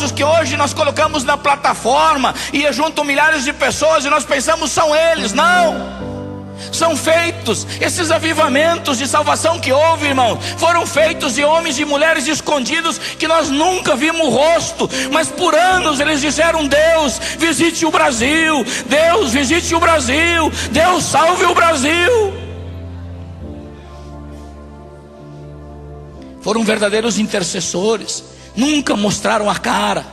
famosos que hoje nós colocamos na plataforma e juntam milhares de pessoas e nós pensamos são eles. Não, são feitos, esses avivamentos de salvação que houve, irmão, foram feitos de homens e mulheres escondidos que nós nunca vimos o rosto, mas por anos eles disseram: Deus, visite o Brasil, Deus, visite o Brasil, Deus, salve o Brasil. Foram verdadeiros intercessores, nunca mostraram a cara,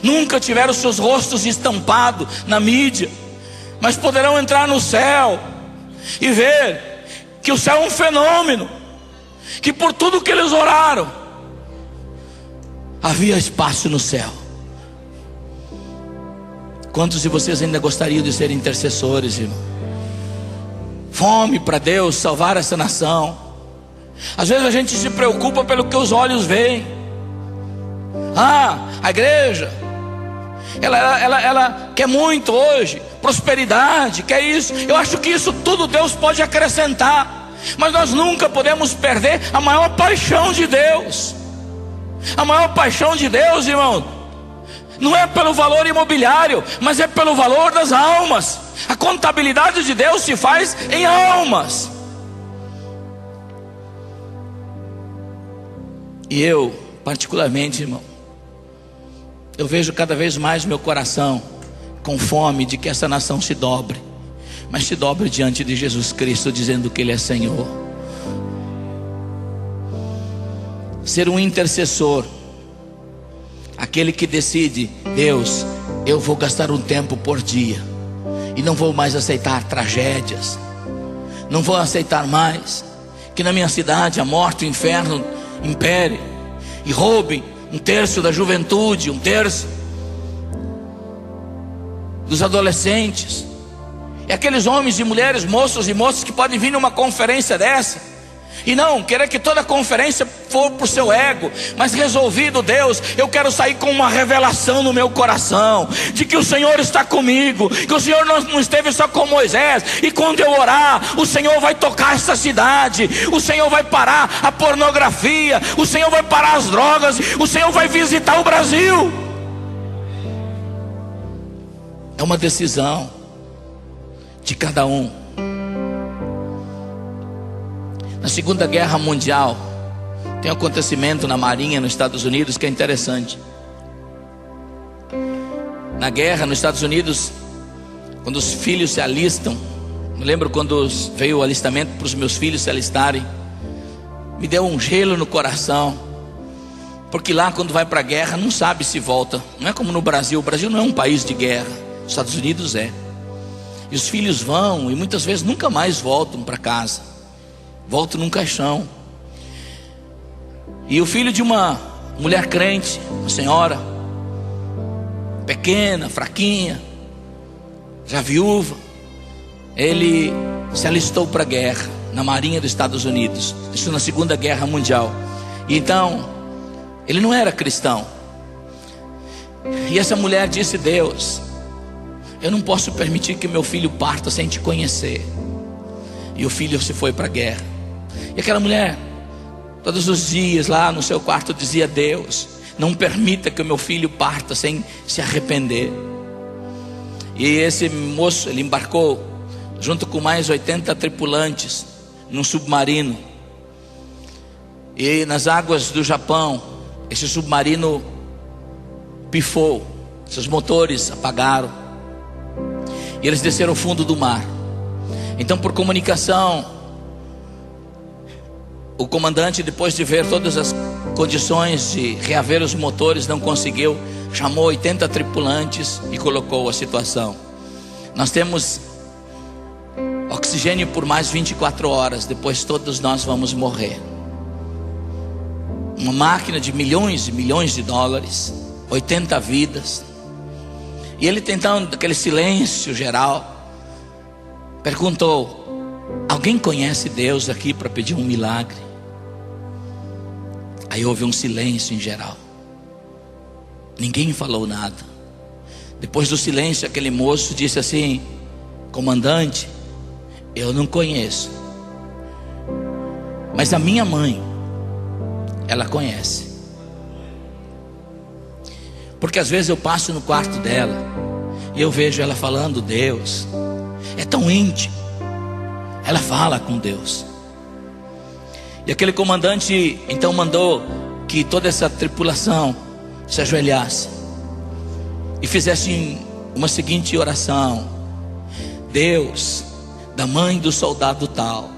nunca tiveram seus rostos estampados na mídia, mas poderão entrar no céu e ver que o céu é um fenômeno, que por tudo que eles oraram, havia espaço no céu. Quantos de vocês ainda gostariam de ser intercessores, irmão? Fome para Deus salvar essa nação. Às vezes a gente se preocupa pelo que os olhos veem. A igreja, ela quer muito hoje, prosperidade, quer isso. Eu acho que isso tudo Deus pode acrescentar, mas nós nunca podemos perder a maior paixão de Deus. A maior paixão de Deus, irmão, não é pelo valor imobiliário, mas é pelo valor das almas. A contabilidade de Deus se faz em almas. E eu, particularmente, irmão, eu vejo cada vez mais meu coração com fome de que essa nação se dobre, mas se dobre diante de Jesus Cristo, dizendo que Ele é Senhor. Ser um intercessor, aquele que decide: Deus, eu vou gastar um tempo por dia, e não vou mais aceitar tragédias, não vou aceitar mais que na minha cidade a morte e o inferno impere e roubem um terço da juventude, um terço dos adolescentes. É aqueles homens e mulheres, moços e moças que podem vir numa conferência dessa e não querer que toda a conferência for para o seu ego, mas resolvido: Deus, eu quero sair com uma revelação no meu coração, de que o Senhor está comigo, que o Senhor não esteve só com Moisés, e quando eu orar, o Senhor vai tocar essa cidade, o Senhor vai parar a pornografia, o Senhor vai parar as drogas, o Senhor vai visitar o Brasil. É uma decisão de cada um. Na Segunda Guerra Mundial, tem um acontecimento na Marinha nos Estados Unidos que é interessante. Na guerra nos Estados Unidos, quando os filhos se alistam, me lembro quando veio o alistamento para os meus filhos se alistarem, me deu um gelo no coração, porque lá quando vai para a guerra não sabe se volta. Não é como no Brasil. O Brasil não é um país de guerra, os Estados Unidos é. E os filhos vão e muitas vezes nunca mais voltam para casa, voltam num caixão. E o filho de uma mulher crente, uma senhora pequena, fraquinha, já viúva, ele se alistou para a guerra na Marinha dos Estados Unidos, isso na Segunda Guerra Mundial. E então ele não era cristão. E essa mulher disse: Deus, eu não posso permitir que meu filho parta sem te conhecer. E o filho se foi para a guerra. E aquela mulher, todos os dias lá no seu quarto, dizia: Deus, não permita que o meu filho parta sem se arrepender. E esse moço, ele embarcou junto com mais 80 tripulantes num submarino. E nas águas do Japão, esse submarino pifou, seus motores apagaram, e eles desceram ao fundo do mar. Então, por comunicação, o comandante, depois de ver todas as condições de reaver os motores, não conseguiu, chamou 80 tripulantes e colocou a situação: nós temos oxigênio por mais 24 horas, depois todos nós vamos morrer. Uma máquina de milhões e milhões de dólares, 80 vidas. E ele, tentando aquele silêncio geral, perguntou: alguém conhece Deus aqui para pedir um milagre? Aí houve um silêncio em geral, ninguém falou nada. Depois do silêncio, aquele moço disse assim: comandante, eu não conheço, mas a minha mãe, ela conhece. Porque às vezes eu passo no quarto dela e eu vejo ela falando Deus. É tão íntimo. Ela fala com Deus. E aquele comandante então mandou que toda essa tripulação se ajoelhasse e fizesse uma seguinte oração: Deus, da mãe do soldado tal,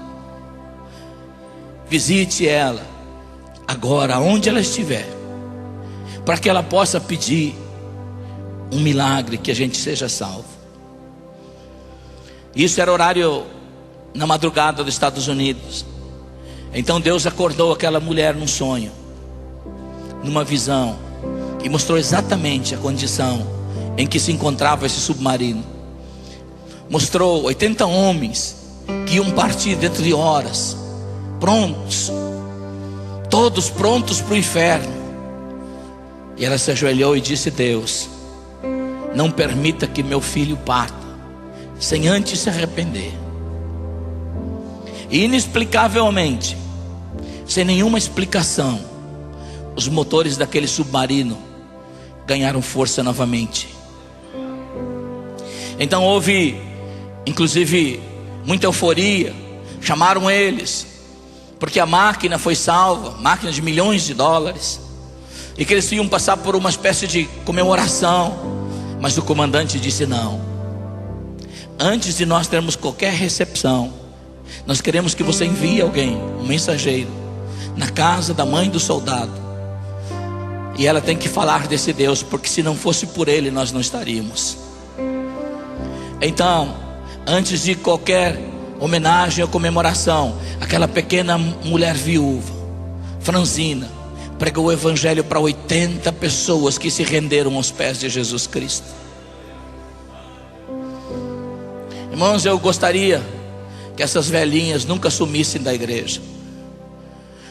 visite ela agora, onde ela estiver, para que ela possa pedir um milagre, que a gente seja salvo. Isso era horário na madrugada dos Estados Unidos. Então Deus acordou aquela mulher num sonho, numa visão, e mostrou exatamente a condição em que se encontrava esse submarino. Mostrou 80 homens que iam partir dentro de horas, prontos, todos prontos para o inferno. E ela se ajoelhou e disse: Deus, não permita que meu filho parta sem antes se arrepender. E inexplicavelmente, sem nenhuma explicação, os motores daquele submarino ganharam força novamente. Então houve, inclusive, muita euforia. Chamaram eles, porque a máquina foi salva, máquina de milhões de dólares, e que eles iam passar por uma espécie de comemoração. Mas o comandante disse: não, antes de nós termos qualquer recepção, nós queremos que você envie alguém, um mensageiro, na casa da mãe do soldado, e ela tem que falar desse Deus, porque se não fosse por ele, nós não estaríamos. Então, antes de qualquer homenagem ou comemoração, aquela pequena mulher viúva, Franzina, pregou o evangelho para 80 pessoas que se renderam aos pés de Jesus Cristo. Irmãos, eu gostaria que essas velhinhas nunca sumissem da igreja,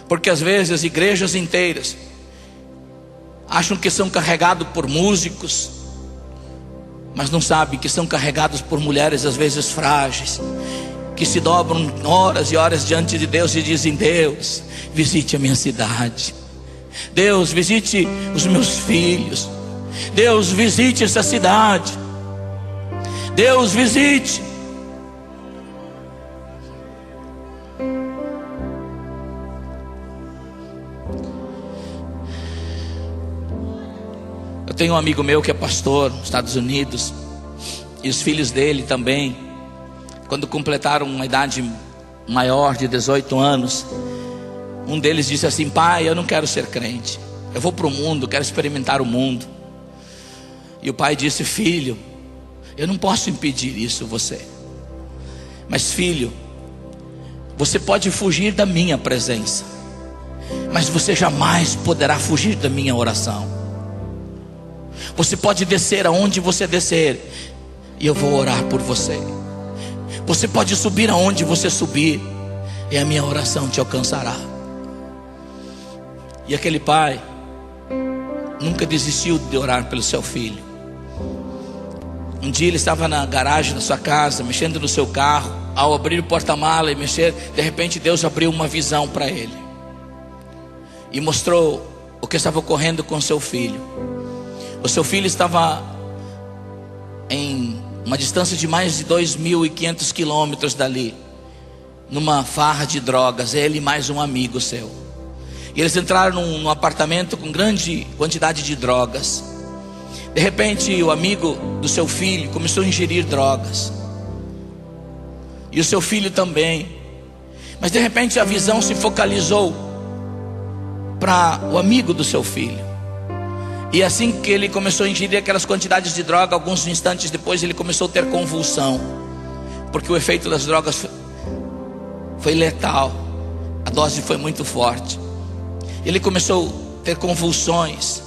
porque às vezes igrejas inteiras acham que são carregados por músicos, mas não sabem que são carregados por mulheres às vezes frágeis, que se dobram horas e horas diante de Deus e dizem: Deus, visite a minha cidade, Deus, visite os meus filhos, Deus, visite essa cidade, Deus, visite. Eu tenho um amigo meu que é pastor nos Estados Unidos, e os filhos dele também, quando completaram uma idade maior de 18 anos, um deles disse assim: pai, eu não quero ser crente, eu vou para o mundo, quero experimentar o mundo. E o pai disse: filho, eu não posso impedir isso você, mas filho, você pode fugir da minha presença, mas você jamais poderá fugir da minha oração. Você pode descer aonde você descer, e eu vou orar por você. Você pode subir aonde você subir, e a minha oração te alcançará. E aquele pai nunca desistiu de orar pelo seu filho. Um dia ele estava na garagem da sua casa, mexendo no seu carro. Ao abrir o porta-mala e mexer, de repente Deus abriu uma visão para ele e mostrou o que estava ocorrendo com seu filho. O seu filho estava em uma distância de mais de 2.500 quilômetros dali, numa farra de drogas, ele e mais um amigo seu. E eles entraram num apartamento com grande quantidade de drogas. De repente o amigo do seu filho começou a ingerir drogas, e o seu filho também. Mas de repente a visão se focalizou para o amigo do seu filho. E assim que ele começou a ingerir aquelas quantidades de droga, alguns instantes depois ele começou a ter convulsão, porque o efeito das drogas foi letal, a dose foi muito forte. Ele começou a ter convulsões,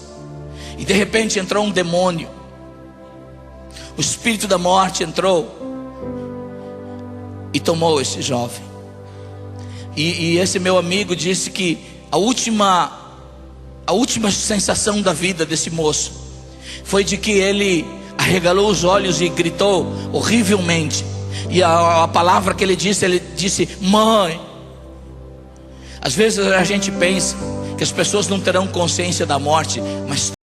e de repente entrou um demônio. O espírito da morte entrou e tomou esse jovem. E esse meu amigo disse que a última sensação da vida desse moço foi de que ele arregalou os olhos e gritou horrivelmente. E a palavra que ele disse: mãe. Às vezes a gente pensa que as pessoas não terão consciência da morte, mas